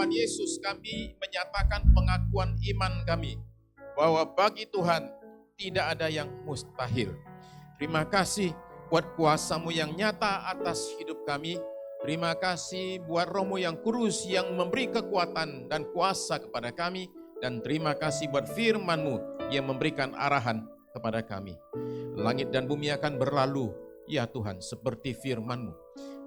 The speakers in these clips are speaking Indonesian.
Tuhan Yesus kami menyatakan pengakuan iman kami bahwa bagi Tuhan tidak ada yang mustahil. Terima kasih buat kuasa-Mu yang nyata atas hidup kami. Terima kasih buat Roh-Mu yang kudus yang memberi kekuatan dan kuasa kepada kami. Dan terima kasih buat firman-Mu yang memberikan arahan kepada kami. Langit dan bumi akan berlalu, ya Tuhan, seperti firman-Mu.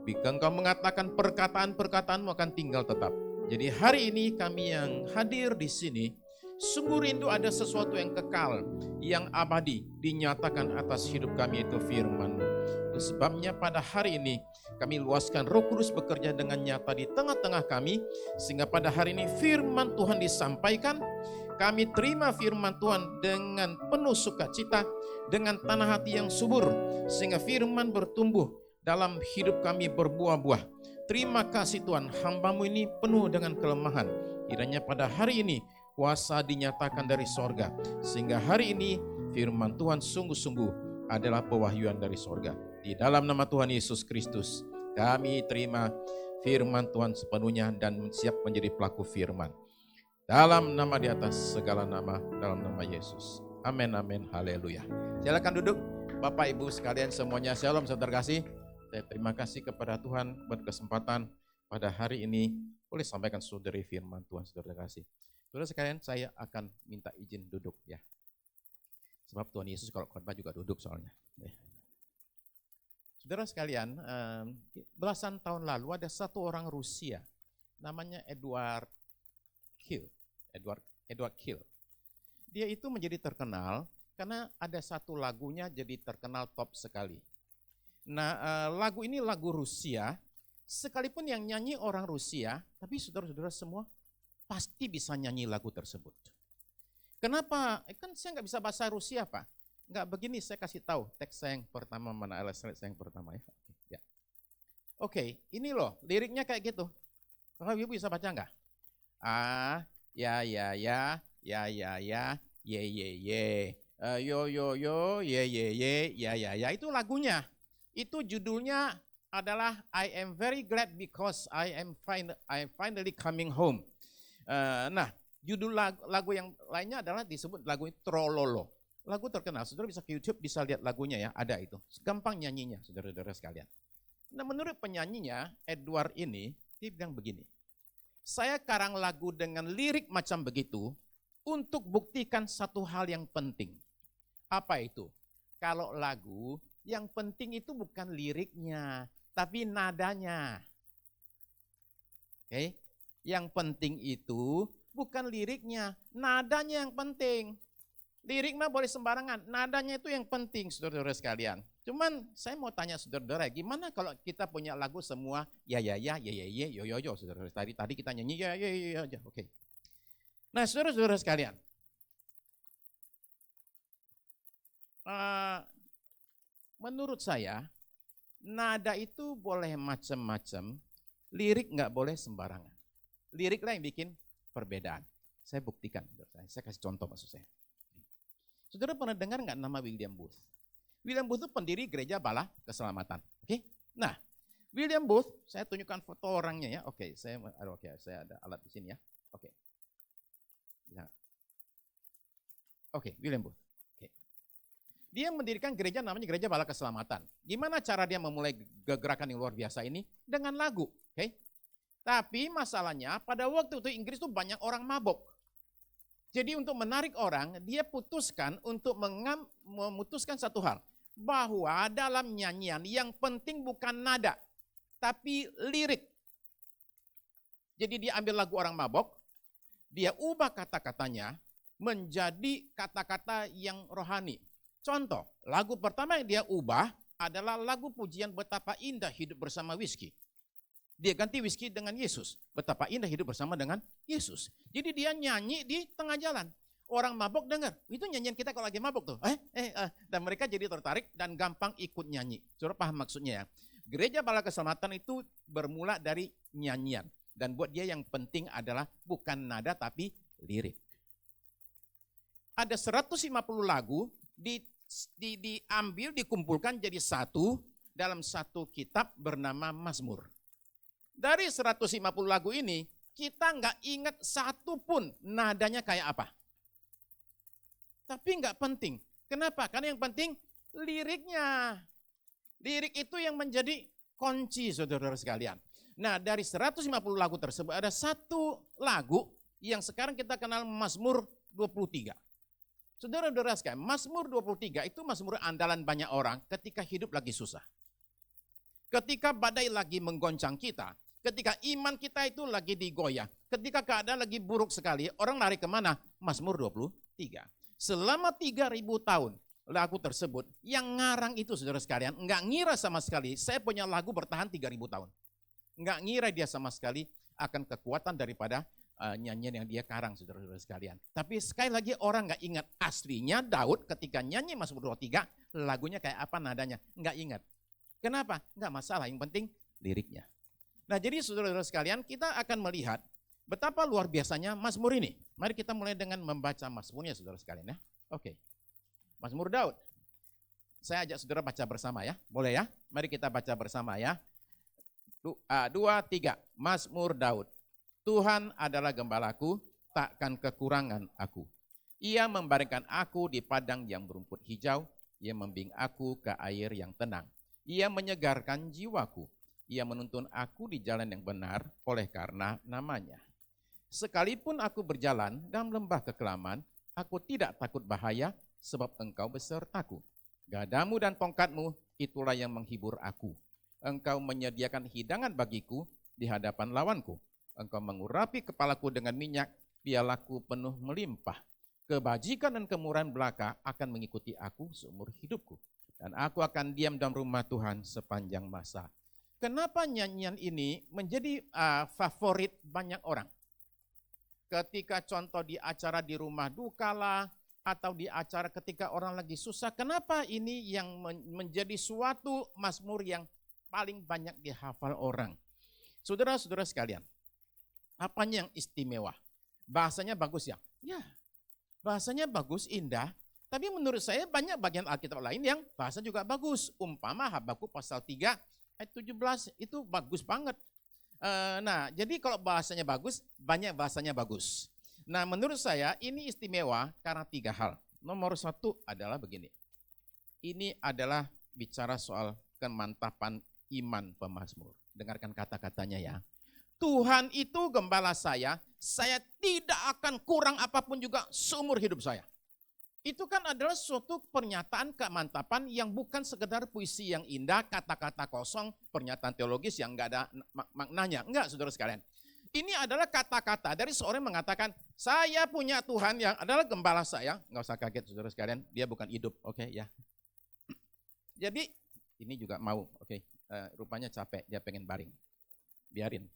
Jika Engkau mengatakan perkataan-perkataan-Mu akan tinggal tetap. Jadi hari ini kami yang hadir di sini, sungguh rindu ada sesuatu yang kekal, yang abadi, dinyatakan atas hidup kami, itu firman-Mu. Itu sebabnya pada hari ini kami luaskan Roh Kudus bekerja dengan nyata di tengah-tengah kami, sehingga pada hari ini firman Tuhan disampaikan. Kami terima firman Tuhan dengan penuh sukacita, dengan tanah hati yang subur, sehingga firman bertumbuh dalam hidup kami berbuah-buah. Terima kasih Tuhan, hamba-Mu ini penuh dengan kelemahan. Kiranya pada hari ini kuasa dinyatakan dari sorga, sehingga hari ini firman Tuhan sungguh-sungguh adalah pewahyuan dari sorga. Di dalam nama Tuhan Yesus Kristus, kami terima firman Tuhan sepenuhnya dan siap menjadi pelaku firman. Dalam nama di atas segala nama, dalam nama Yesus. Amin, amin, haleluya. Silakan duduk, Bapak Ibu sekalian semuanya, shalom saudara kasih. Saya terima kasih kepada Tuhan buat kesempatan pada hari ini boleh sampaikan saudari firman Tuhan, saudara kasih. Saudara sekalian, saya akan minta izin duduk ya. Sebab Tuhan Yesus kalau khotbah juga duduk soalnya. Saudara sekalian, belasan tahun lalu ada satu orang Rusia, namanya Edward Kiel. Dia itu menjadi terkenal karena ada satu lagunya jadi terkenal top sekali. Nah, lagu ini lagu Rusia, sekalipun yang nyanyi orang Rusia, tapi saudara-saudara semua pasti bisa nyanyi lagu tersebut. Kenapa? Kan saya nggak bisa bahasa Rusia, Pak. Nggak begini, saya kasih tahu teks saya yang pertama mana, slide saya yang pertama ya. Oke, ini loh liriknya kayak gitu. Bapak Ibu bisa baca nggak? Ya, ye, yo, ye, ya, itu lagunya. Itu judulnya adalah I am very glad because I finally coming home. Nah, judul lagu yang lainnya adalah disebut lagu Trololo. Lagu terkenal, saudara bisa ke YouTube, bisa lihat lagunya ya, ada itu. Gampang nyanyinya, saudara-saudara sekalian. Nah, menurut penyanyinya, Edward ini, dia bilang begini, saya karang lagu dengan lirik macam begitu untuk buktikan satu hal yang penting. Apa itu? Kalau lagu, yang penting itu bukan liriknya, tapi nadanya. Oke? Yang penting itu bukan liriknya, nadanya yang penting. Lirik mah boleh sembarangan, nadanya itu yang penting, saudara-saudara sekalian. Cuman saya mau tanya saudara-saudara, gimana kalau kita punya lagu semua ya, yo, saudara. Tadi kita nyanyi ya, oke. Nah, saudara-saudara sekalian, menurut saya nada itu boleh macam-macam, lirik nggak boleh sembarangan. Liriklah yang bikin perbedaan. Saya buktikan, saya kasih contoh maksud saya. Saudara pernah dengar nggak nama William Booth? William Booth itu pendiri Gereja Bala Keselamatan. Oke? Nah, William Booth, saya tunjukkan foto orangnya ya. Oke, saya ada alat di sini ya. Oke. Ya. Oke, William Booth. Oke. Dia mendirikan gereja namanya Gereja Bala Keselamatan. Gimana cara dia memulai gerakan yang luar biasa ini? Dengan lagu. Oke? Tapi masalahnya pada waktu itu Inggris itu banyak orang mabok. Jadi untuk menarik orang, dia putuskan untuk memutuskan satu hal. Bahwa dalam nyanyian yang penting bukan nada, tapi lirik. Jadi dia ambil lagu orang mabok, dia ubah kata-katanya menjadi kata-kata yang rohani. Contoh, lagu pertama yang dia ubah adalah lagu pujian betapa indah hidup bersama Whiskey. Dia ganti Whiskey dengan Yesus. Betapa indah hidup bersama dengan Yesus. Jadi dia nyanyi di tengah jalan. Orang mabuk dengar. Itu nyanyian kita kalau lagi mabuk tuh. Dan mereka jadi tertarik dan gampang ikut nyanyi. Saudara paham maksudnya ya. Gereja Bala Keselamatan itu bermula dari nyanyian. Dan buat dia yang penting adalah bukan nada tapi lirik. Ada 150 lagu diambil, dikumpulkan jadi satu dalam satu kitab bernama Mazmur. Dari 150 lagu ini, kita nggak ingat satu pun nadanya kayak apa. Tapi nggak penting. Kenapa? Karena yang penting liriknya. Lirik itu yang menjadi kunci, saudara-saudara sekalian. Nah, dari 150 lagu tersebut ada satu lagu yang sekarang kita kenal Mazmur 23. Saudara-saudara sekalian, Mazmur 23 itu Mazmur andalan banyak orang ketika hidup lagi susah. Ketika badai lagi menggoncang kita, ketika iman kita itu lagi digoyah, ketika keadaan lagi buruk sekali, orang lari kemana? Mazmur 23. Selama 3.000 tahun lagu tersebut, yang ngarang itu saudara sekalian, enggak ngira sama sekali, saya punya lagu bertahan 3.000 tahun. Enggak ngira dia sama sekali akan kekuatan daripada nyanyian yang dia karang, saudara-saudara sekalian. Tapi sekali lagi orang enggak ingat aslinya Daud ketika nyanyi Mazmur 23, lagunya kayak apa nadanya, enggak ingat. Kenapa? Enggak masalah, yang penting liriknya. Nah, jadi saudara-saudara sekalian, kita akan melihat betapa luar biasanya Mazmur ini. Mari kita mulai dengan membaca Mazmurnya, saudara sekalian ya. Oke. Mazmur Daud. Saya ajak saudara baca bersama ya. Boleh ya? Mari kita baca bersama ya. 2, 3. Mazmur Daud. Tuhan adalah gembalaku, takkan kekurangan aku. Ia membaringkan aku di padang yang berumput hijau. Ia membimbing aku ke air yang tenang. Ia menyegarkan jiwaku. Ia menuntun aku di jalan yang benar oleh karena namanya. Sekalipun aku berjalan dalam lembah kekelaman, aku tidak takut bahaya sebab engkau besertaku. Gadamu dan tongkatmu itulah yang menghibur aku. Engkau menyediakan hidangan bagiku di hadapan lawanku. Engkau mengurapi kepalaku dengan minyak, pialaku penuh melimpah. Kebajikan dan kemurahan belaka akan mengikuti aku seumur hidupku. Dan aku akan diam dalam rumah Tuhan sepanjang masa. Kenapa nyanyian ini menjadi favorit banyak orang? Ketika contoh di acara di rumah duka lah, atau di acara ketika orang lagi susah, kenapa ini yang menjadi suatu mazmur yang paling banyak dihafal orang? Saudara-saudara sekalian, apanya yang istimewa? Bahasanya bagus ya? Ya, bahasanya bagus, indah. Tapi menurut saya banyak bagian Alkitab lain yang bahasa juga bagus. Umpama Habakuk pasal 3 ayat 17 itu bagus banget. Nah, jadi kalau bahasanya bagus, banyak bahasanya bagus. Nah, menurut saya ini istimewa karena 3 hal. Nomor 1 adalah begini. Ini adalah bicara soal kemantapan iman pemazmur. Dengarkan kata-katanya ya. Tuhan itu gembala saya tidak akan kurang apapun juga seumur hidup saya. Itu kan adalah suatu pernyataan kemantapan yang bukan sekedar puisi yang indah, kata-kata kosong, pernyataan teologis yang enggak ada maknanya. Enggak, saudara sekalian. Ini adalah kata-kata dari seorang yang mengatakan, saya punya Tuhan yang adalah gembala saya. Enggak usah kaget, saudara sekalian, dia bukan hidup, oke ya. Jadi, ini juga mau, oke. Rupanya capek, dia pengen baring. Biarin.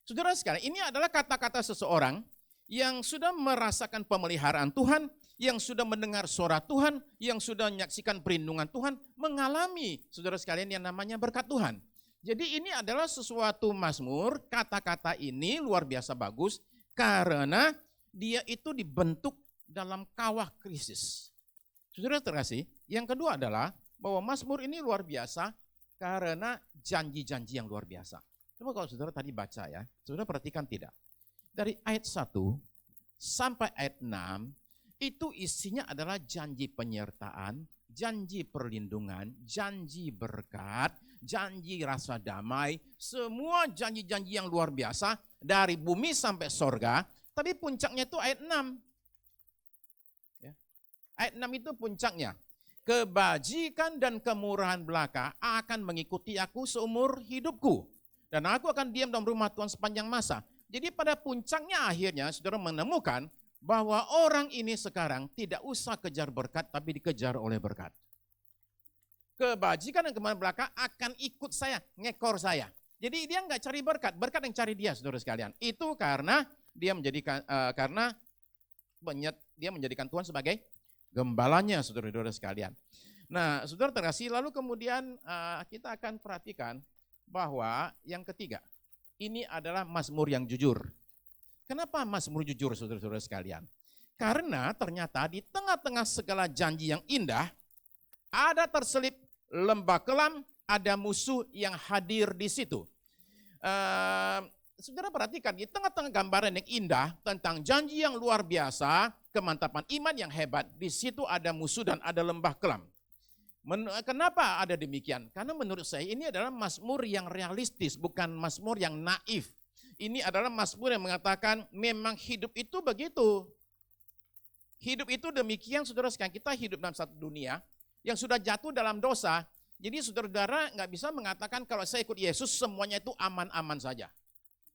Saudara sekalian, ini adalah kata-kata seseorang yang sudah merasakan pemeliharaan Tuhan, yang sudah mendengar suara Tuhan, yang sudah menyaksikan perlindungan Tuhan, mengalami saudara sekalian yang namanya berkat Tuhan. Jadi ini adalah sesuatu mazmur, kata-kata ini luar biasa bagus, karena dia itu dibentuk dalam kawah krisis. Saudara terkasih, yang kedua adalah bahwa mazmur ini luar biasa karena janji-janji yang luar biasa. Coba kalau saudara tadi baca ya, saudara perhatikan tidak? Dari ayat 1 sampai ayat 6, itu isinya adalah janji penyertaan, janji perlindungan, janji berkat, janji rasa damai, semua janji-janji yang luar biasa dari bumi sampai sorga, tapi puncaknya itu ayat 6. Ya. Ayat 6 itu puncaknya. Kebajikan dan kemurahan belaka akan mengikuti aku seumur hidupku. Dan aku akan diam dalam rumah Tuhan sepanjang masa. Jadi pada puncaknya akhirnya saudara menemukan bahwa orang ini sekarang tidak usah kejar berkat, tapi dikejar oleh berkat. Kebajikan dan kemurahan belaka akan ikut saya, ngekor saya. Jadi dia nggak cari berkat, berkat yang cari dia, saudara sekalian. Itu karena dia menjadikan Tuhan sebagai gembalanya, saudara-saudara sekalian. Nah, saudara terkasih, lalu kemudian kita akan perhatikan bahwa yang ketiga, ini adalah mazmur yang jujur. Kenapa mazmur jujur, saudara-saudara sekalian? Karena ternyata di tengah-tengah segala janji yang indah, ada terselip lembah kelam, ada musuh yang hadir di situ. saudara perhatikan, di tengah-tengah gambaran yang indah tentang janji yang luar biasa, kemantapan iman yang hebat, di situ ada musuh dan ada lembah kelam. Kenapa ada demikian? Karena menurut saya ini adalah mazmur yang realistis, bukan mazmur yang naif. Ini adalah mazmur yang mengatakan memang hidup itu begitu. Hidup itu demikian, saudara sekalian. Kita hidup dalam satu dunia yang sudah jatuh dalam dosa. Jadi saudara nggak bisa mengatakan kalau saya ikut Yesus semuanya itu aman-aman saja.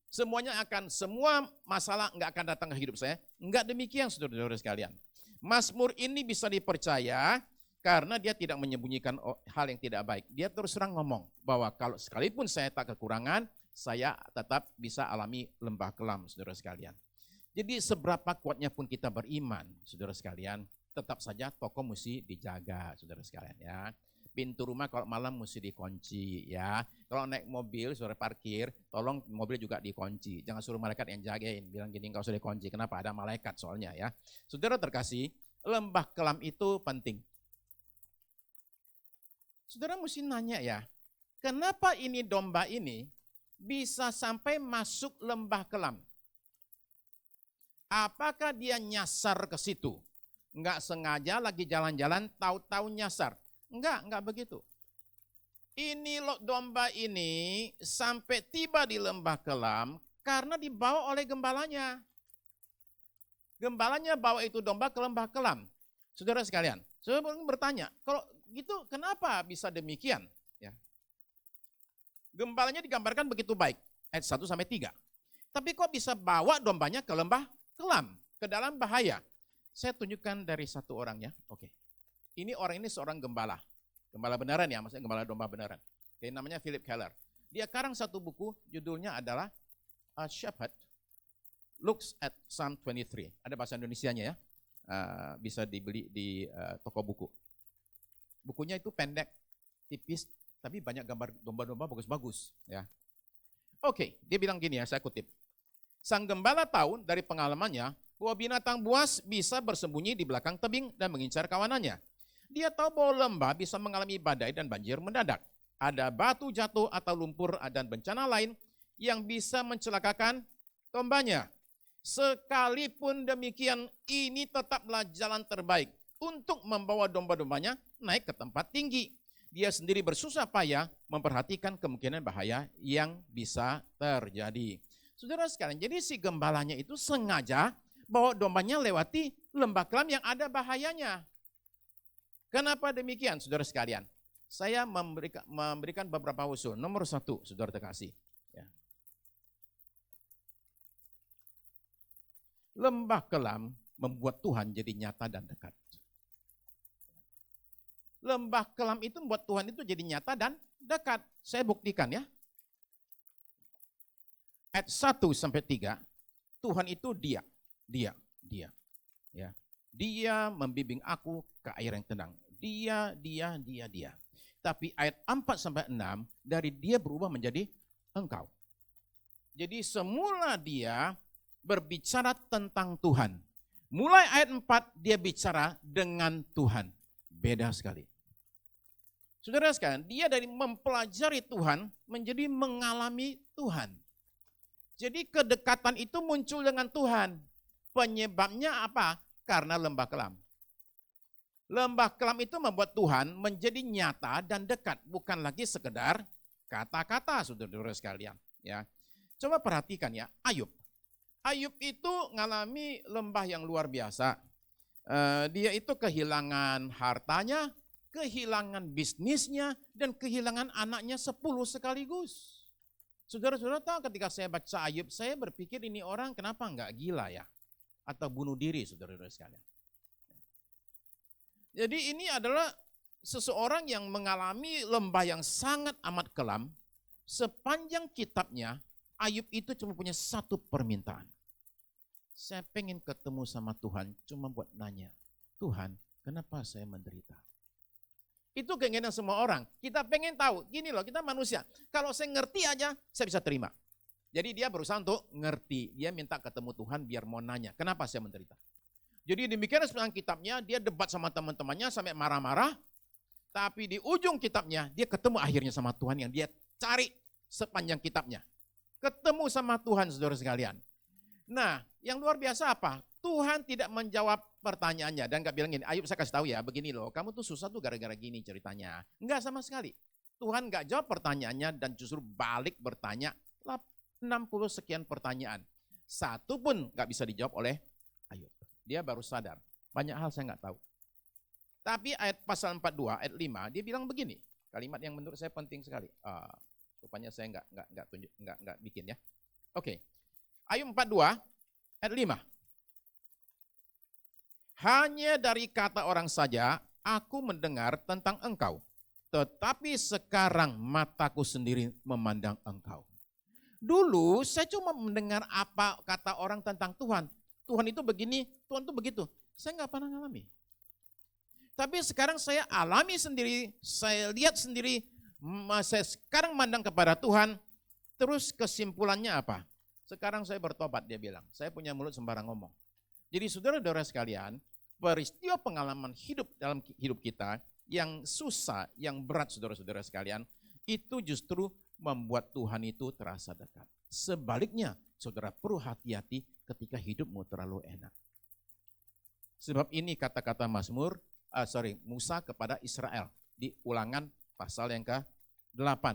Semua masalah nggak akan datang ke hidup saya. Nggak demikian, saudara-saudara sekalian. Mazmur ini bisa dipercaya karena dia tidak menyembunyikan hal yang tidak baik. Dia terus terang ngomong bahwa kalau sekalipun saya tak kekurangan, saya tetap bisa alami lembah kelam, saudara sekalian. Jadi seberapa kuatnya pun kita beriman, saudara sekalian, tetap saja toko mesti dijaga, saudara sekalian ya. Pintu rumah kalau malam mesti dikunci ya. Kalau naik mobil, saudara parkir, tolong mobil juga dikunci. Jangan suruh malaikat yang jagain, bilang gini enggak usah dikunci. Kenapa? Ada malaikat soalnya ya. Saudara terkasih, lembah kelam itu penting. Saudara mesti nanya ya, kenapa ini domba ini bisa sampai masuk lembah kelam? Apakah dia nyasar ke situ? Enggak sengaja lagi jalan-jalan, tahu-tahu nyasar. Enggak begitu. Ini domba ini sampai tiba di lembah kelam karena dibawa oleh gembalanya. Gembalanya bawa itu domba ke lembah kelam. Saudara sekalian, saya bertanya, kalau gitu kenapa bisa demikian? Ya. Gembalanya digambarkan begitu baik, ayat 1 sampai 3. Tapi kok bisa bawa dombanya ke lembah kelam, ke dalam bahaya? Saya tunjukkan dari satu orang ya. Oke. Ini orang ini seorang gembala. Gembala beneran ya, maksudnya gembala domba beneran. Oke, namanya Philip Keller. Dia karang satu buku, judulnya adalah A Shepherd Looks at Psalm 23. Ada bahasa Indonesianya ya. Bisa dibeli di toko buku. Bukunya itu pendek, tipis, tapi banyak gambar domba-domba bagus-bagus. Ya. Oke, dia bilang gini ya, saya kutip. Sang gembala tahu dari pengalamannya bahwa binatang buas bisa bersembunyi di belakang tebing dan mengincar kawanannya. Dia tahu bahwa lembah bisa mengalami badai dan banjir mendadak. Ada batu jatuh atau lumpur dan bencana lain yang bisa mencelakakan dombanya. Sekalipun demikian, ini tetaplah jalan terbaik untuk membawa domba-dombanya naik ke tempat tinggi. Dia sendiri bersusah payah memperhatikan kemungkinan bahaya yang bisa terjadi. Saudara sekalian, jadi si gembalanya itu sengaja bawa dombanya lewati lembah kelam yang ada bahayanya. Kenapa demikian, saudara sekalian? Saya memberikan beberapa usul. Nomor 1, saudara terkasih. Ya. Lembah kelam membuat Tuhan jadi nyata dan dekat. Lembah kelam itu membuat Tuhan itu jadi nyata dan dekat. Saya buktikan ya. Ayat 1 sampai 3, Tuhan itu dia. Ya. Dia membimbing aku ke air yang tenang. Dia. Tapi ayat 4 sampai 6, dari dia berubah menjadi engkau. Jadi semula dia berbicara tentang Tuhan. Mulai ayat 4 dia bicara dengan Tuhan. Beda sekali. Saudara sekalian, dia dari mempelajari Tuhan menjadi mengalami Tuhan. Jadi kedekatan itu muncul dengan Tuhan. Penyebabnya apa? Karena lembah kelam. Lembah kelam itu membuat Tuhan menjadi nyata dan dekat. Bukan lagi sekedar kata-kata, saudara-saudara sekalian. Ya. Coba perhatikan ya, Ayub. Ayub itu mengalami lembah yang luar biasa. Dia itu kehilangan hartanya, kehilangan bisnisnya, dan kehilangan anaknya 10 sekaligus. Saudara-saudara tahu ketika saya baca Ayub, saya berpikir ini orang kenapa enggak gila ya? Atau bunuh diri, saudara-saudara sekalian. Jadi ini adalah seseorang yang mengalami lembah yang sangat amat kelam. Sepanjang kitabnya, Ayub itu cuma punya satu permintaan. Saya pengen ketemu sama Tuhan, cuma buat nanya, Tuhan, kenapa saya menderita? Itu keinginan semua orang. Kita pengen tahu, gini loh, kita manusia. Kalau saya ngerti aja, saya bisa terima. Jadi dia berusaha untuk ngerti. Dia minta ketemu Tuhan biar mau nanya, kenapa saya menderita? Jadi demikian sepanjang kitabnya, dia debat sama teman-temannya sampai marah-marah. Tapi di ujung kitabnya, dia ketemu akhirnya sama Tuhan yang dia cari sepanjang kitabnya. ketemu sama Tuhan, saudara sekalian. Nah, yang luar biasa apa? Tuhan tidak menjawab pertanyaannya dan gak bilang gini, Ayub saya kasih tahu ya, begini loh, kamu tuh susah tuh gara-gara gini ceritanya. Enggak sama sekali. Tuhan gak jawab pertanyaannya dan justru balik bertanya 60 sekian pertanyaan. Satu pun gak bisa dijawab oleh Ayub. Dia baru sadar, banyak hal saya gak tahu. Tapi ayat pasal 42, ayat 5, dia bilang begini, kalimat yang menurut saya penting sekali. Rupanya saya nggak bikin ya. Oke. Ayub 42 ayat 5. Hanya dari kata orang saja aku mendengar tentang engkau. Tetapi sekarang mataku sendiri memandang engkau. Dulu saya cuma mendengar apa kata orang tentang Tuhan. Tuhan itu begini, Tuhan itu begitu. Saya nggak pernah ngalami. Tapi sekarang saya alami sendiri, saya lihat sendiri, saya sekarang mandang kepada Tuhan. Terus kesimpulannya apa? Sekarang saya bertobat, dia bilang. Saya punya mulut sembarang ngomong. Jadi saudara-saudara sekalian, peristiwa pengalaman hidup dalam hidup kita yang susah, yang berat saudara-saudara sekalian, itu justru membuat Tuhan itu terasa dekat. Sebaliknya, saudara perlu hati-hati ketika hidupmu terlalu enak. Sebab ini kata-kata Musa kepada Israel di Ulangan pasal yang ke-8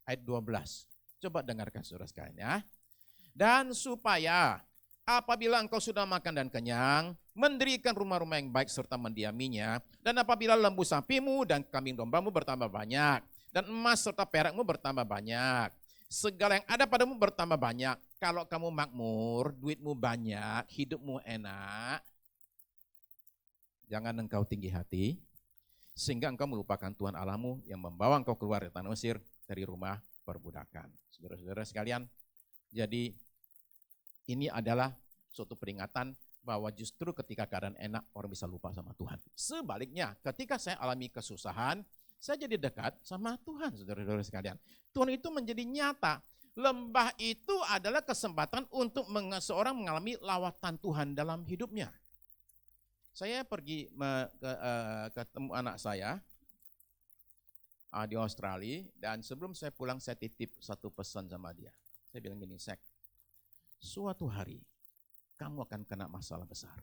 ayat 12. Coba dengarkan saudara sekalian ya. Dan supaya apabila engkau sudah makan dan kenyang, mendirikan rumah-rumah yang baik serta mendiaminya, dan apabila lembu sapimu dan kambing dombamu bertambah banyak, dan emas serta perakmu bertambah banyak, segala yang ada padamu bertambah banyak. Kalau kamu makmur, duitmu banyak, hidupmu enak, jangan engkau tinggi hati, sehingga engkau melupakan Tuhan Allahmu yang membawa engkau keluar dari tanah Mesir, dari rumah perbudakan. Saudara-saudara sekalian, jadi ini adalah suatu peringatan bahwa justru ketika keadaan enak, orang bisa lupa sama Tuhan. Sebaliknya, ketika saya alami kesusahan, saya jadi dekat sama Tuhan, saudara-saudara sekalian. Tuhan itu menjadi nyata. Lembah itu adalah kesempatan untuk seorang mengalami lawatan Tuhan dalam hidupnya. Saya pergi ketemu anak saya di Australia, dan sebelum saya pulang saya titip satu pesan sama dia. Saya bilang gini, Sek, suatu hari kamu akan kena masalah besar.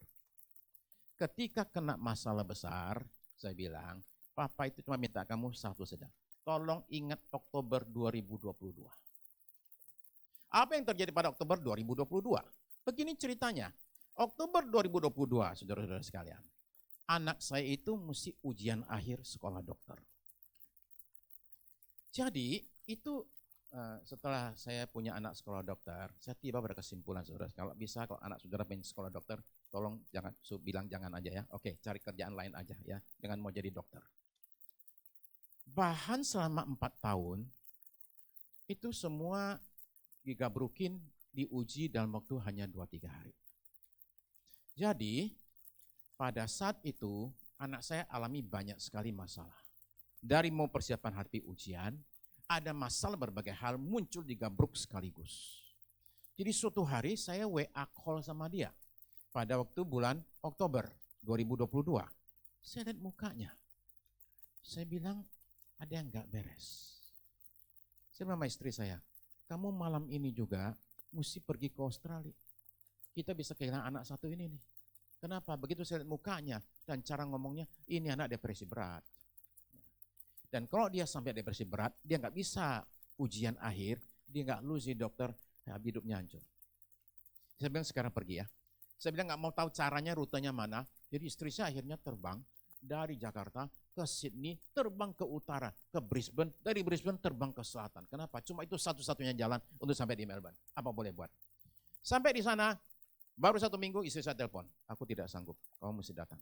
Ketika kena masalah besar, saya bilang, Papa itu cuma minta kamu satu saja. Tolong ingat Oktober 2022. Apa yang terjadi pada Oktober 2022? Begini ceritanya. Oktober 2022, saudara-saudara sekalian. Anak saya itu mesti ujian akhir sekolah dokter. Jadi itu setelah saya punya anak sekolah dokter, saya tiba pada kesimpulan, saudara, kalau bisa kalau anak saudara pengen sekolah dokter, tolong bilang jangan aja ya. Oke, cari kerjaan lain aja ya, jangan mau jadi dokter. Bahan selama 4 tahun, itu semua digabrukin, diuji dalam waktu hanya 2-3 hari. Jadi, pada saat itu, anak saya alami banyak sekali masalah. Dari mau persiapan hadapi ujian, ada masalah berbagai hal muncul digabruk sekaligus. Jadi suatu hari saya WA call sama dia. Pada waktu bulan Oktober 2022. Saya lihat mukanya. Saya bilang, ada yang gak beres. Saya bilang sama istri saya, kamu malam ini juga mesti pergi ke Australia. Kita bisa kehilangan anak satu ini nih. Kenapa? Begitu saya lihat mukanya dan cara ngomongnya, ini anak depresi berat. Dan kalau dia sampai depresi berat, dia nggak bisa ujian akhir, dia nggak lulus jadi dokter, hidupnya hancur. Saya bilang sekarang pergi ya. Saya bilang nggak mau tahu caranya, rutenya mana. Jadi istri saya akhirnya terbang dari Jakarta ke Sydney, terbang ke utara, ke Brisbane, dari Brisbane terbang ke selatan. Kenapa? Cuma itu satu-satunya jalan untuk sampai di Melbourne. Apa boleh buat? Sampai di sana, baru 1 minggu istri saya telepon, aku tidak sanggup, kamu mesti datang.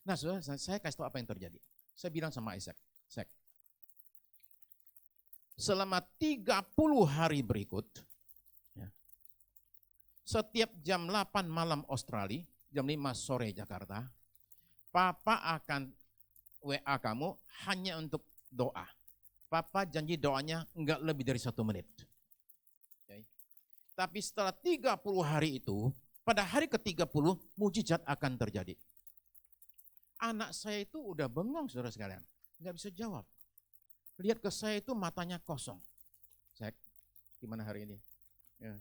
Nah, saudara, saya kasih tahu apa yang terjadi. Saya bilang sama Isaac, selama 30 hari berikut, ya, setiap jam 8 malam Australia, jam 5 sore Jakarta, Papa akan WA kamu hanya untuk doa. Papa janji doanya enggak lebih dari 1 menit. Okay. Tapi setelah 30 hari itu, pada hari ke-30, mujizat akan terjadi. Anak saya itu udah bengong, saudara sekalian. Nggak bisa jawab. Lihat ke saya itu matanya kosong. gimana hari ini? Ya,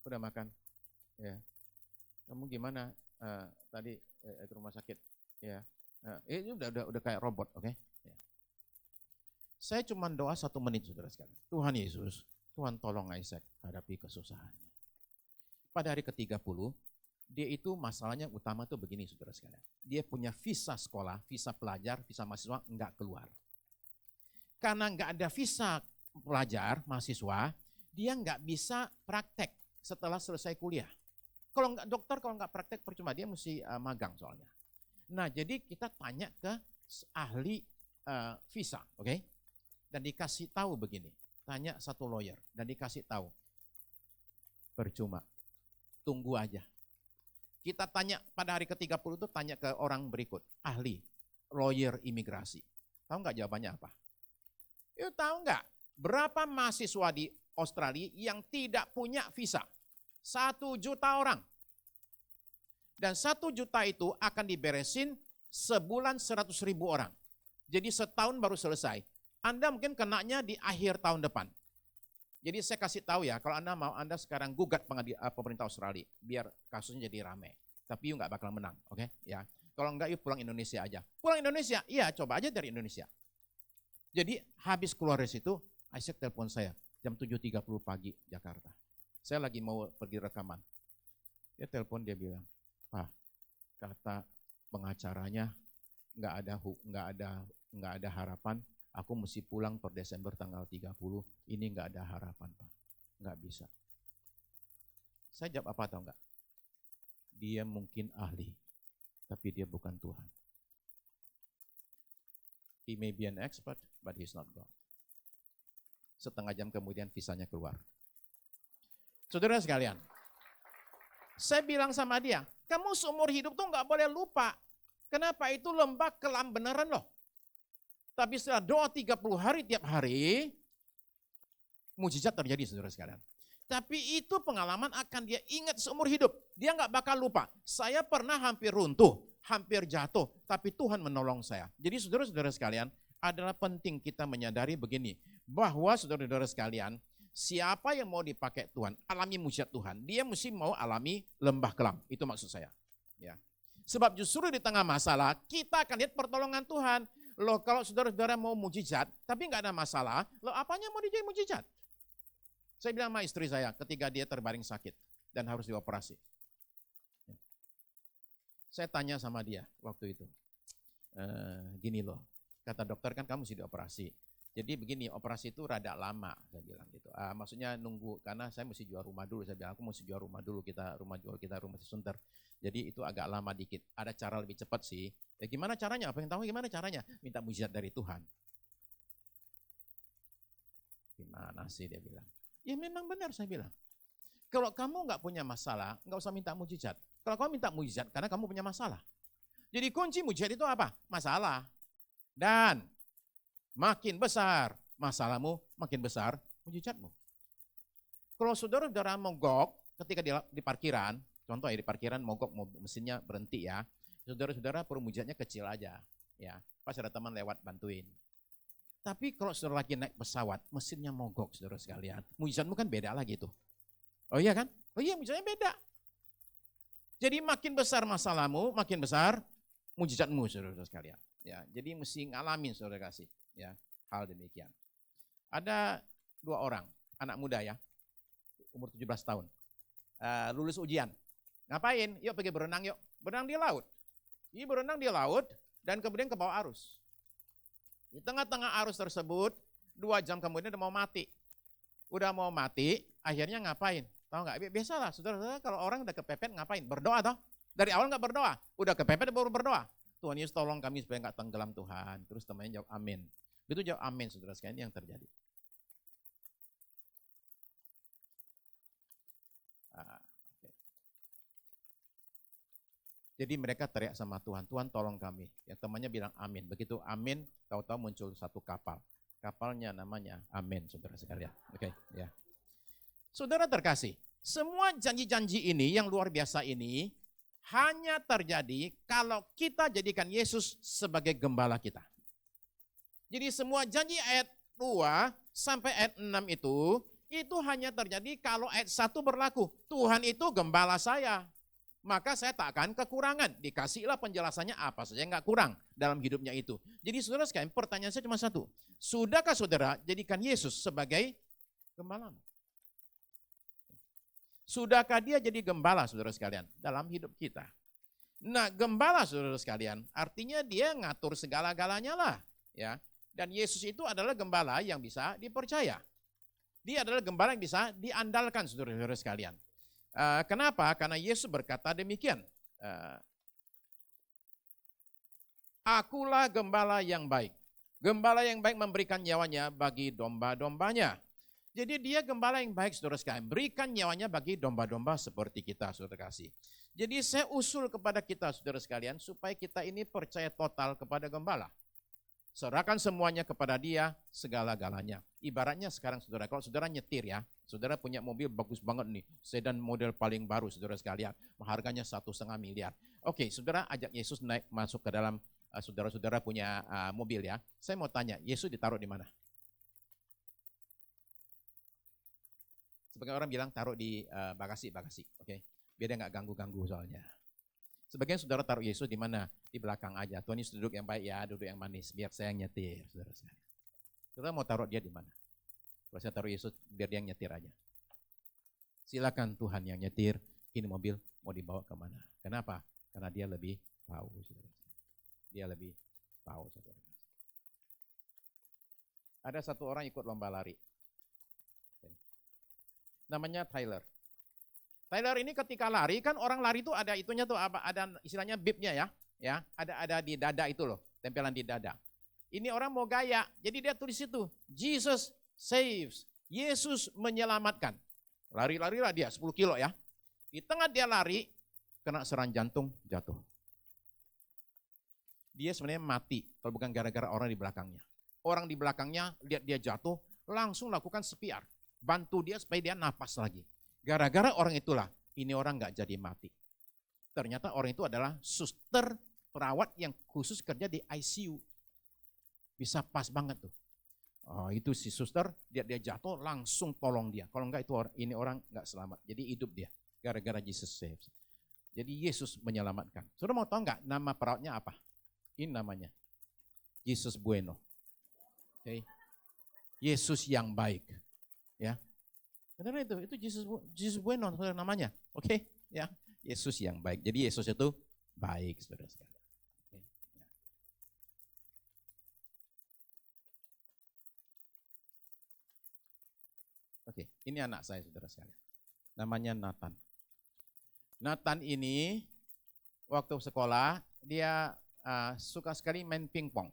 udah makan? Ya, kamu gimana tadi ke rumah sakit? Ya, ini udah kayak robot, oke? Ya. Saya cuma doa 1 menit, saudara sekalian. Tuhan Yesus, Tuhan tolong Isaac hadapi kesusahannya. Pada hari ke-30, dia itu masalahnya utama tuh begini, saudara sekalian. Dia punya visa sekolah, visa pelajar, visa mahasiswa, enggak keluar. Karena enggak ada visa pelajar, mahasiswa, dia enggak bisa praktek setelah selesai kuliah. Kalau enggak dokter, kalau enggak praktek percuma, dia mesti magang soalnya. Nah, jadi kita tanya ke ahli visa, oke? Dan dikasih tahu begini, tanya satu lawyer, dan dikasih tahu, percuma, tunggu aja. Kita tanya pada hari ke-30 itu tanya ke orang berikut, ahli, lawyer imigrasi. Tahu nggak jawabannya apa? Yuk tahu nggak berapa mahasiswa di Australia yang tidak punya visa? 1 juta orang. Dan 1 juta itu akan diberesin sebulan 100.000 orang. Jadi setahun baru selesai. Anda mungkin kenanya di akhir tahun depan. Jadi saya kasih tahu ya, kalau Anda mau, Anda sekarang gugat pemerintah Australia, biar kasusnya jadi rame. Tapi you nggak bakal menang, oke? Ya. Kalau enggak, you pulang Indonesia aja. Pulang Indonesia, iya coba aja dari Indonesia. Jadi habis keluar dari situ, Isaac telepon saya, jam 7.30 pagi Jakarta. Saya lagi mau pergi rekaman. Dia telepon, dia bilang, Pak, kata pengacaranya nggak ada harapan. Aku mesti pulang per Desember tanggal 30, ini nggak ada harapan, Pak. Nggak bisa. Saya jawab apa tahu nggak? Dia mungkin ahli, tapi dia bukan Tuhan. He may be an expert, but he's not God. Setengah jam kemudian visanya keluar. Saudara sekalian, saya bilang sama dia, kamu seumur hidup tuh nggak boleh lupa. Kenapa? Itu lembah kelam beneran loh. Tapi setelah doa 30 hari tiap hari, mujizat terjadi, saudara sekalian. Tapi itu pengalaman akan dia ingat seumur hidup. Dia nggak bakal lupa. Saya pernah hampir runtuh, hampir jatuh, tapi Tuhan menolong saya. Jadi saudara-saudara sekalian, adalah penting kita menyadari begini, bahwa saudara-saudara sekalian, siapa yang mau dipakai Tuhan, alami mujizat Tuhan, dia mesti mau alami lembah kelam. Itu maksud saya. Ya. Sebab justru di tengah masalah, kita akan lihat pertolongan Tuhan. Loh kalau saudara-saudara mau mujizat, tapi nggak ada masalah, loh apanya mau dijadi mujizat? Saya bilang sama istri saya ketika dia terbaring sakit dan harus dioperasi. Saya tanya sama dia waktu itu, gini loh, kata dokter kan kamu mesti dioperasi. Jadi begini, operasi itu rada lama, saya bilang gitu. Maksudnya nunggu, karena saya mesti jual rumah dulu. Saya bilang, aku mesti jual rumah dulu, rumah Sunter. Jadi itu agak lama dikit. Ada cara lebih cepat sih. Ya gimana caranya? Apa yang tahu gimana caranya? Minta mujizat dari Tuhan. Gimana sih dia bilang? Ya memang benar saya bilang. Kalau kamu nggak punya masalah, nggak usah minta mujizat. Kalau kamu minta mujizat, karena kamu punya masalah. Jadi kunci mujizat itu apa? Masalah. Dan makin besar masalahmu, makin besar mujizatmu. Kalau saudara-saudara mogok ketika di parkiran, contoh ya di parkiran mogok, mesinnya berhenti ya, saudara-saudara perlu mujizatnya kecil aja, ya. Pas ada teman lewat bantuin. Tapi kalau saudara lagi naik pesawat, mesinnya mogok, saudara sekalian, mujizatmu kan beda lagi tuh. Oh iya kan? Oh iya, mujizatnya beda. Jadi makin besar masalahmu, makin besar mujizatmu, saudara sekalian. Ya, jadi mesti ngalamin, saudara kasih. Ya, hal demikian. Ada 2 orang, anak muda ya, umur 17 tahun, lulus ujian. Ngapain? Yuk pergi berenang yuk. Berenang di laut. Ini berenang di laut dan kemudian ke bawah arus. Di tengah-tengah arus tersebut, 2 jam kemudian udah mau mati. Udah mau mati, akhirnya ngapain? Tahu nggak? Biasalah, saudara-saudara kalau orang udah kepepet ngapain? Berdoa toh? Dari awal nggak berdoa, udah kepepet baru berdoa. Tuhan Yesus tolong kami supaya nggak tenggelam Tuhan. Terus temannya jawab amin. Itu jawab amin, saudara sekalian, yang terjadi. Okay. Jadi mereka teriak sama Tuhan, Tuhan tolong kami. Yang temannya bilang amin. Begitu amin, tahu-tahu muncul satu kapal. Kapalnya namanya amin, saudara sekalian. Oke, ya. Saudara terkasih, semua janji-janji ini yang luar biasa ini hanya terjadi kalau kita jadikan Yesus sebagai gembala kita. Jadi semua janji ayat 2 sampai ayat 6 itu Itu hanya terjadi kalau ayat 1 berlaku. Tuhan itu gembala saya. Maka saya tak akan kekurangan. Dikasihlah penjelasannya apa saja yang nggak kurang dalam hidupnya itu. Jadi saudara sekalian, pertanyaan saya cuma satu. Sudahkah saudara jadikan Yesus sebagai gembalamu? Sudahkah dia jadi gembala saudara sekalian dalam hidup kita? Nah, gembala saudara sekalian, artinya dia ngatur segala-galanya lah, ya. Dan Yesus itu adalah gembala yang bisa dipercaya. Dia adalah gembala yang bisa diandalkan saudara-saudara sekalian. Kenapa? Karena Yesus berkata demikian. Akulah gembala yang baik. Gembala yang baik memberikan nyawanya bagi domba-dombanya. Jadi dia gembala yang baik saudara sekalian. Berikan nyawanya bagi domba-domba seperti kita saudara kasih. Jadi saya usul kepada kita saudara sekalian supaya kita ini percaya total kepada gembala. Serahkan semuanya kepada dia, segala-galanya. Ibaratnya sekarang saudara, kalau saudara nyetir ya, saudara punya mobil bagus banget nih, sedan model paling baru saudara sekalian, harganya 1,5 miliar. Oke, saudara ajak Yesus naik masuk ke dalam saudara-saudara punya mobil ya. Saya mau tanya, Yesus ditaruh di mana? Sebagian orang bilang taruh di bagasi, oke? Biar dia nggak ganggu-ganggu soalnya. Sebagian saudara taruh Yesus di mana? Di belakang aja. Tuhan Yesus duduk yang baik ya, duduk yang manis, biar saya yang nyetir, saudara sekalian. Saudara mau taruh dia di mana? Kalau saya taruh Yesus, biar dia yang nyetir aja. Silakan Tuhan yang nyetir, ini mobil mau dibawa kemana? Kenapa? Karena dia lebih tahu, saudara. Dia lebih tahu, saudara. Ada satu orang ikut lomba lari. Namanya Tyler. Tyler ini ketika lari kan orang lari itu ada itunya tuh ada istilahnya bibnya ya ada di dada itu loh, tempelan di dada. Ini orang mau gaya, jadi dia tulis itu Jesus saves, Yesus menyelamatkan. Lari-larilah dia 10 kilo ya. Di tengah dia lari kena serangan jantung, jatuh. Dia sebenarnya mati kalau bukan gara-gara orang di belakangnya. Orang di belakangnya lihat dia jatuh, langsung lakukan CPR. Bantu dia supaya dia napas lagi. Gara-gara orang itulah, ini orang nggak jadi mati. Ternyata orang itu adalah suster perawat yang khusus kerja di ICU. Bisa pas banget tuh. Oh, itu si suster, dia jatuh langsung tolong dia. Kalau enggak itu ini orang nggak selamat. Jadi hidup dia. Gara-gara Jesus saves. Jadi Yesus menyelamatkan. Saudara mau tahu nggak nama perawatnya apa? Ini namanya Jesus Bueno. Okay. Yesus yang baik. Ya, benar itu Jesus Bueno namanya, oke? Ya, Yesus yang baik. Jadi Yesus itu baik, saudara-saudara. Oke, ini anak saya, saudara-saudara. Namanya Nathan. Nathan ini waktu sekolah dia suka sekali main pingpong.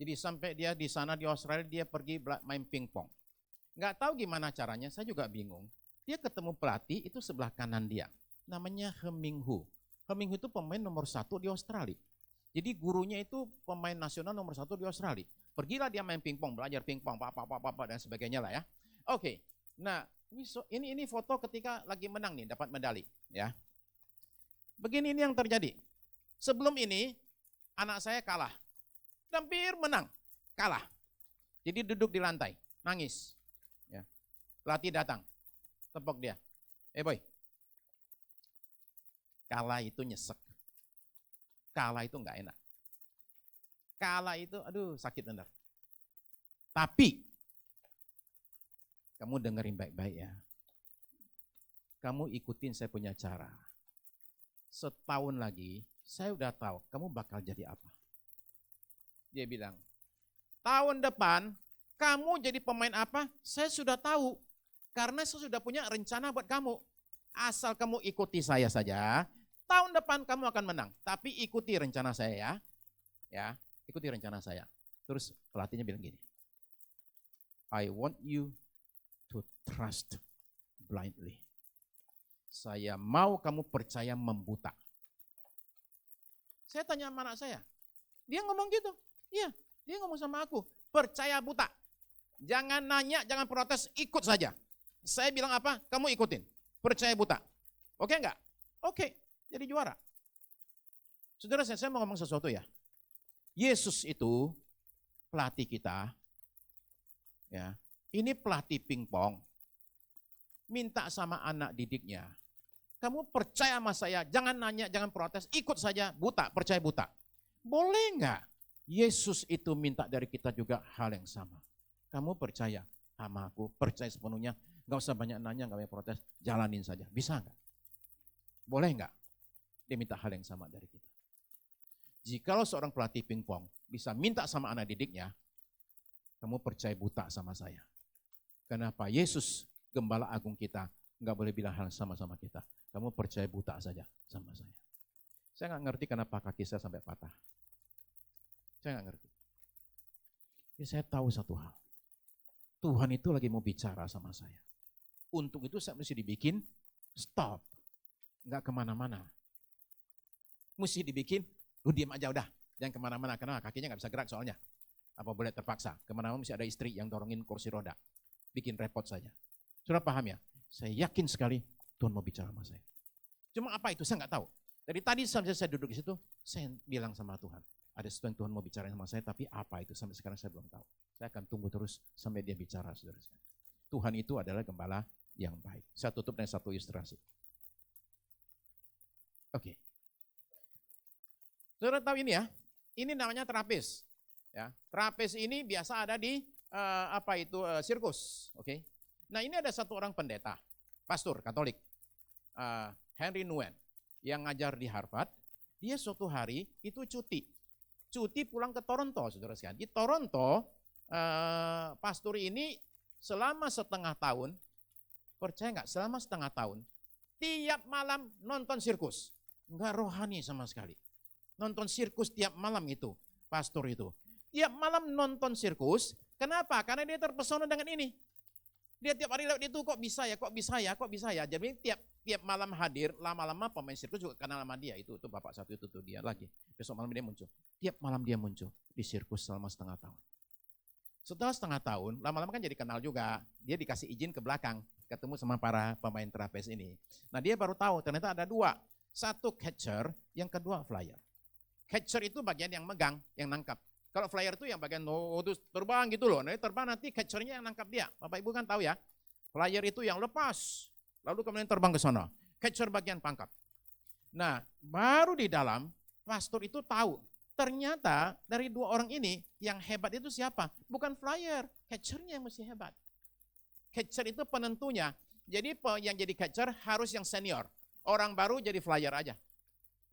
Jadi sampai dia di sana di Australia dia pergi main pingpong. Nggak tahu gimana caranya, saya juga bingung. Dia ketemu pelatih itu sebelah kanan dia. Namanya Heminghu. Heminghu itu pemain nomor 1 di Australia. Jadi gurunya itu pemain nasional nomor 1 di Australia. Pergilah dia main pingpong, belajar pingpong, dan sebagainya lah ya. Oke, nah ini foto ketika lagi menang nih, dapat medali. Ya. Begini ini yang terjadi. Sebelum ini anak saya kalah. Hampir menang, kalah. Jadi duduk di lantai, nangis. Pelatih datang, tepok dia. Boy, kalah itu nyesek. Kalah itu nggak enak. Kalah itu, aduh sakit benar. Tapi, kamu dengerin baik-baik ya. Kamu ikutin saya punya cara. Setahun lagi, saya udah tahu kamu bakal jadi apa. Dia bilang, tahun depan, kamu jadi pemain apa, saya sudah tahu. Karena saya sudah punya rencana buat kamu. Asal kamu ikuti saya saja, tahun depan kamu akan menang. Tapi ikuti rencana saya ya. Ya, ikuti rencana saya. Terus pelatihnya bilang gini, I want you to trust blindly. Saya mau kamu percaya membuta. Saya tanya sama anak saya, dia ngomong gitu. Iya, dia ngomong sama aku, percaya buta. Jangan nanya, jangan protes, ikut saja. Saya bilang apa? Kamu ikutin. Percaya buta. Oke enggak? Oke, jadi juara. Saudara saya mau ngomong sesuatu ya. Yesus itu pelatih kita. Ya, Ini pelatih pingpong, minta sama anak didiknya, kamu percaya sama saya, jangan nanya, jangan protes, ikut saja, buta, percaya buta. Boleh nggak? Yesus itu minta dari kita juga hal yang sama. Kamu percaya sama aku, percaya sepenuhnya, nggak usah banyak nanya, nggak banyak protes, jalanin saja. Bisa nggak? Boleh nggak? Dia minta hal yang sama dari kita. Jikalau seorang pelatih pingpong bisa minta sama anak didiknya, kamu percaya buta sama saya. Kenapa? Yesus, Gembala Agung kita, nggak boleh bilang hal sama-sama kita. Kamu percaya buta saja sama saya. Saya nggak ngerti kenapa kaki saya sampai patah. Saya nggak ngerti. Jadi saya tahu satu hal. Tuhan itu lagi mau bicara sama saya. Untuk itu saya mesti dibikin stop. Nggak kemana-mana. Mesti dibikin, lu diam aja udah. Jangan kemana-mana, karena kakinya nggak bisa gerak soalnya. Apa boleh terpaksa. Kemana-mana mesti ada istri yang dorongin kursi roda. Bikin repot saja. Sudah paham ya? Saya yakin sekali Tuhan mau bicara sama saya. Cuma apa itu saya nggak tahu. Dari tadi sampai saya duduk di situ, saya bilang sama Tuhan, ada sesuatu yang Tuhan mau bicara sama saya, tapi apa itu sampai sekarang saya belum tahu. Saya akan tunggu terus sampai dia bicara, saudara. Tuhan itu adalah gembala yang baik. Saya tutup dengan satu ilustrasi. Oke. Saudara tahu ini ya? Ini namanya terapis. Ya, terapis ini biasa ada di sirkus. Oke. Nah, ini ada satu orang pendeta, pastor Katolik, Henry Nguyen, yang ngajar di Harvard. Dia suatu hari itu cuti pulang ke Toronto, saudara sekalian. Di Toronto, pastor ini selama setengah tahun, percaya nggak? Selama setengah tahun, tiap malam nonton sirkus, nggak rohani sama sekali. Nonton sirkus tiap malam itu, pastor itu. Tiap malam nonton sirkus, kenapa? Karena dia terpesona dengan ini. Dia tiap hari lewat itu kok bisa ya. Jadi tiap malam hadir, lama-lama pemain sirkus juga kenal sama dia. Itu bapak satu itu tuh dia lagi. Besok malam dia muncul. Tiap malam dia muncul di sirkus selama setengah tahun. Setelah setengah tahun, lama-lama kan jadi kenal juga. Dia dikasih izin ke belakang, ketemu sama para pemain trapez ini. Nah dia baru tahu ternyata ada dua. Satu catcher, yang kedua flyer. Catcher itu bagian yang megang, yang nangkap. Kalau flyer itu yang bagian terbang gitu loh. Nah, terbang nanti catchernya yang nangkap dia. Bapak Ibu kan tahu ya. Flyer itu yang lepas. Lalu kemudian terbang ke sana. Catcher bagian pangkap. Nah, baru di dalam, pastor itu tahu. Ternyata dari dua orang ini, yang hebat itu siapa? Bukan flyer, catchernya yang mesti hebat. Catcher itu penentunya. Jadi yang jadi catcher harus yang senior. Orang baru jadi flyer aja.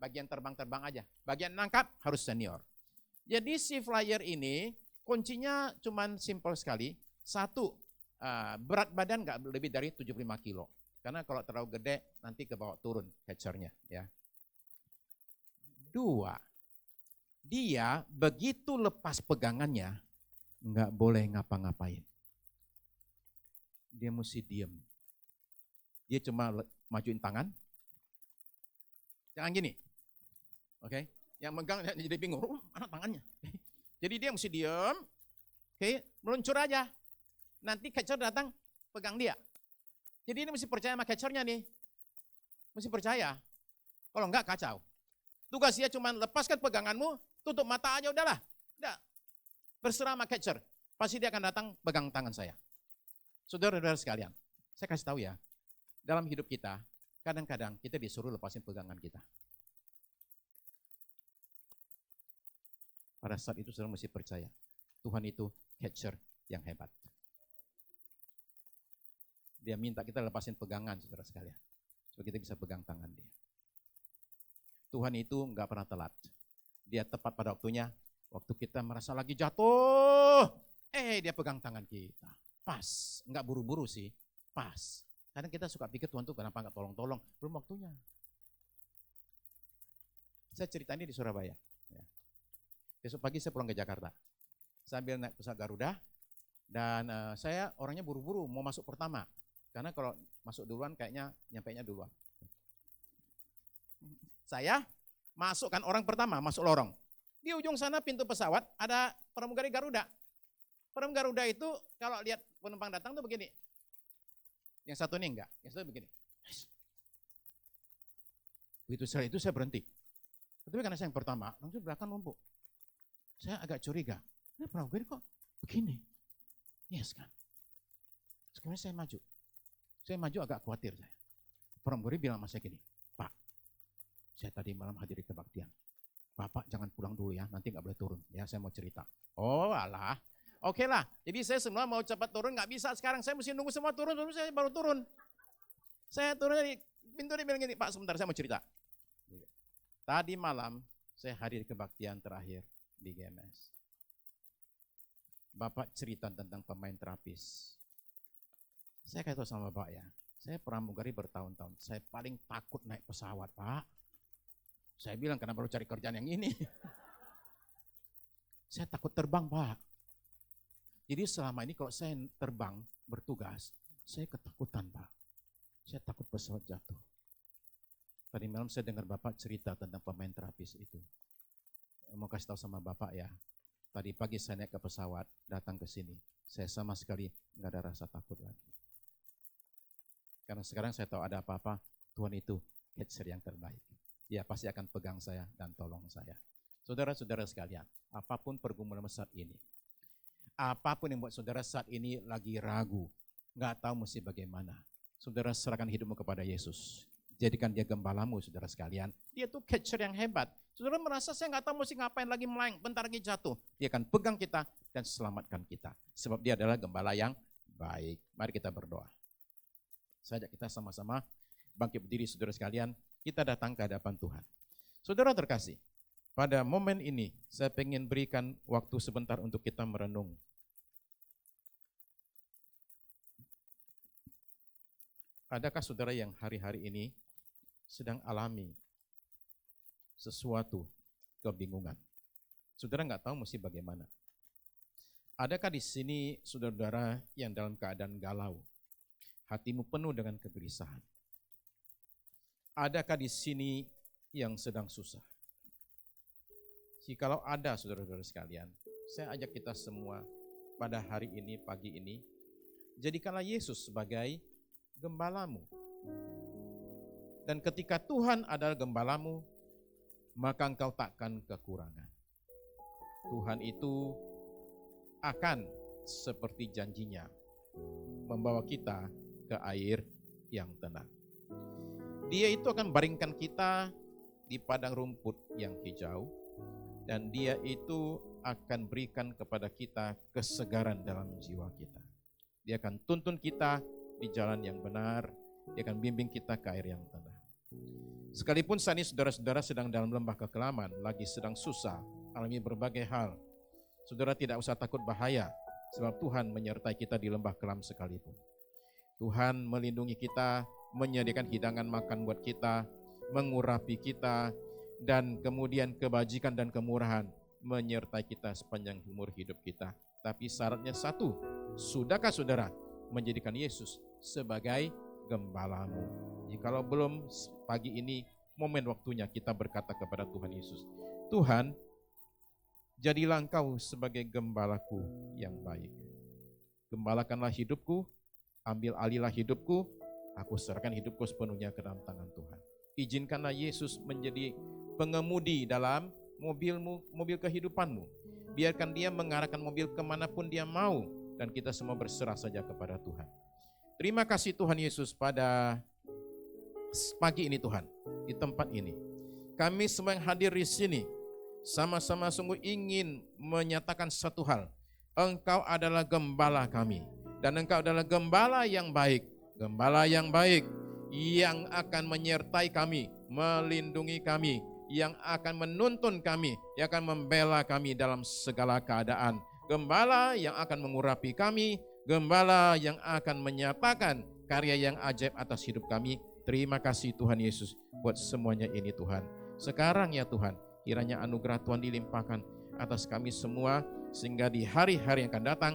Bagian terbang-terbang aja. Bagian nangkap harus senior. Jadi si flyer ini kuncinya cuman simpel sekali. Satu, berat badan nggak lebih dari 75 kilo. Karena kalau terlalu gede nanti ke bawah turun catchernya. Ya. Dua, dia begitu lepas pegangannya nggak boleh ngapa-ngapain. Dia mesti diem. Dia cuma majuin tangan. Jangan gini. Oke. Yang megang jadi bingung, mana tangannya? Jadi dia mesti diam, meluncur aja. Nanti catcher datang, pegang dia. Jadi ini mesti percaya sama catchernya nih. Mesti percaya. Kalau enggak kacau. Tugas dia cuma lepaskan peganganmu, tutup mata aja udahlah. Udah. Berserah sama catcher. Pasti dia akan datang pegang tangan saya. Saudara-saudara sekalian, saya kasih tahu ya, dalam hidup kita, kadang-kadang kita disuruh lepasin pegangan kita. Pada saat itu saudara mesti percaya, Tuhan itu catcher yang hebat. Dia minta kita lepasin pegangan, saudara sekalian, supaya kita bisa pegang tangan dia. Tuhan itu nggak pernah telat. Dia tepat pada waktunya, waktu kita merasa lagi jatuh, dia pegang tangan kita. Pas, nggak buru-buru sih, pas. Kadang kita suka pikir Tuhan tuh kenapa nggak tolong-tolong, belum waktunya. Saya cerita ini di Surabaya. Ya. Besok pagi saya pulang ke Jakarta. Sambil naik pesawat Garuda, dan saya orangnya buru-buru mau masuk pertama. Karena kalau masuk duluan kayaknya nyampainya duluan. Saya masukkan orang pertama, masuk lorong. Di ujung sana pintu pesawat ada pramugari Garuda. Pramugari Garuda itu kalau lihat penumpang datang tuh begini. Yang satu ini enggak, yang satu begini. Begitu setelah itu saya berhenti. Tapi karena saya yang pertama, langsung belakang numpuk. Saya agak curiga, ini pramugari kok begini? Yes kan? Sekarang saya maju. Saya maju agak khawatir saya. Pramugari bilang sama saya gini, Pak, saya tadi malam hadir di kebaktian. Bapak jangan pulang dulu ya, nanti nggak boleh turun. Ya, saya mau cerita. Oh alah, oke lah. Jadi saya semua mau cepat turun, nggak bisa sekarang. Saya mesti nunggu semua turun, saya baru turun. Saya turun dari pintu, dia bilang gini, Pak sebentar saya mau cerita. Tadi malam saya hadir di kebaktian terakhir di GMS. Bapak cerita tentang pemain terapis. Saya kata sama Bapak ya, saya pramugari bertahun-tahun, saya paling takut naik pesawat, Pak. Saya bilang, kenapa baru cari kerjaan yang ini? Saya takut terbang, Pak. Jadi selama ini kalau saya terbang, bertugas, saya ketakutan, Pak. Saya takut pesawat jatuh. Tadi malam saya dengar Bapak cerita tentang pemain terapis itu. Mau kasih tahu sama Bapak ya, tadi pagi saya naik ke pesawat, datang ke sini. Saya sama sekali nggak ada rasa takut lagi. Karena sekarang saya tahu ada apa-apa, Tuhan itu catcher yang terbaik. Dia pasti akan pegang saya dan tolong saya. Saudara-saudara sekalian, apapun pergumulan saat ini, apapun yang buat saudara saat ini lagi ragu, nggak tahu mesti bagaimana, saudara serahkan hidupmu kepada Yesus. Jadikan dia gembalamu, saudara sekalian. Dia tuh catcher yang hebat. Saudara merasa saya nggak tahu mesti ngapain lagi, melayang, bentar lagi jatuh. Dia akan pegang kita dan selamatkan kita. Sebab dia adalah gembala yang baik. Mari kita berdoa. Saya ajak kita sama-sama bangkit berdiri, saudara sekalian. Kita datang ke hadapan Tuhan. Saudara terkasih, pada momen ini saya ingin berikan waktu sebentar untuk kita merenung. Adakah saudara yang hari-hari ini sedang alami sesuatu kebingungan? Saudara nggak tahu mesti bagaimana. Adakah di sini saudara-saudara yang dalam keadaan galau, hatimu penuh dengan kegelisahan? Adakah di sini yang sedang susah? Jikalau ada saudara-saudara sekalian, saya ajak kita semua pada hari ini, pagi ini, jadikanlah Yesus sebagai gembalamu. Dan ketika Tuhan adalah gembalamu, maka engkau takkan kekurangan. Tuhan itu akan seperti janjinya membawa kita ke air yang tenang. Dia itu akan baringkan kita di padang rumput yang hijau, dan dia itu akan berikan kepada kita kesegaran dalam jiwa kita. Dia akan tuntun kita di jalan yang benar, dia akan bimbing kita ke air yang tenang. Sekalipun saat ini saudara-saudara sedang dalam lembah kekelaman, lagi sedang susah, alami berbagai hal, saudara tidak usah takut bahaya, sebab Tuhan menyertai kita di lembah kelam sekalipun. Tuhan melindungi kita, menyediakan hidangan makan buat kita, mengurapi kita, dan kemudian kebajikan dan kemurahan menyertai kita sepanjang umur hidup kita. Tapi syaratnya satu, sudahkah saudara menjadikan Yesus sebagai gembalamu? Jikalau belum, pagi ini momen waktunya kita berkata kepada Tuhan Yesus, Tuhan, jadilah Engkau sebagai gembalaku yang baik. Gembalakanlah hidupku, ambil alihlah hidupku, aku serahkan hidupku sepenuhnya ke dalam tangan Tuhan. Izinkanlah Yesus menjadi pengemudi dalam mobilmu, mobil kehidupanmu. Biarkan dia mengarahkan mobil kemanapun dia mau, dan kita semua berserah saja kepada Tuhan. Terima kasih Tuhan Yesus pada pagi ini Tuhan, di tempat ini. Kami semua yang hadir di sini, sama-sama sungguh ingin menyatakan satu hal. Engkau adalah gembala kami, dan Engkau adalah gembala yang baik. Gembala yang baik yang akan menyertai kami, melindungi kami, yang akan menuntun kami, yang akan membela kami dalam segala keadaan. Gembala yang akan mengurapi kami, gembala yang akan menyatakan karya yang ajaib atas hidup kami. Terima kasih Tuhan Yesus buat semuanya ini Tuhan. Sekarang ya Tuhan, kiranya anugerah Tuhan dilimpahkan atas kami semua, sehingga di hari-hari yang akan datang,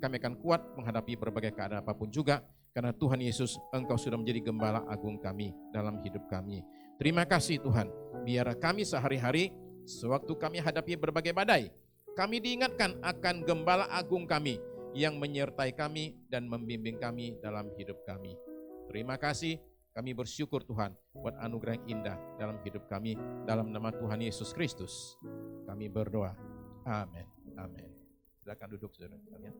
kami akan kuat menghadapi berbagai keadaan apapun juga, karena Tuhan Yesus, Engkau sudah menjadi gembala agung kami dalam hidup kami. Terima kasih Tuhan, biar kami sehari-hari, sewaktu kami hadapi berbagai badai, kami diingatkan akan gembala agung kami, yang menyertai kami dan membimbing kami dalam hidup kami. Terima kasih, kami bersyukur Tuhan, buat anugerah yang indah dalam hidup kami, dalam nama Tuhan Yesus Kristus, kami berdoa. Amin. Amin. Silakan duduk saudara sekalian.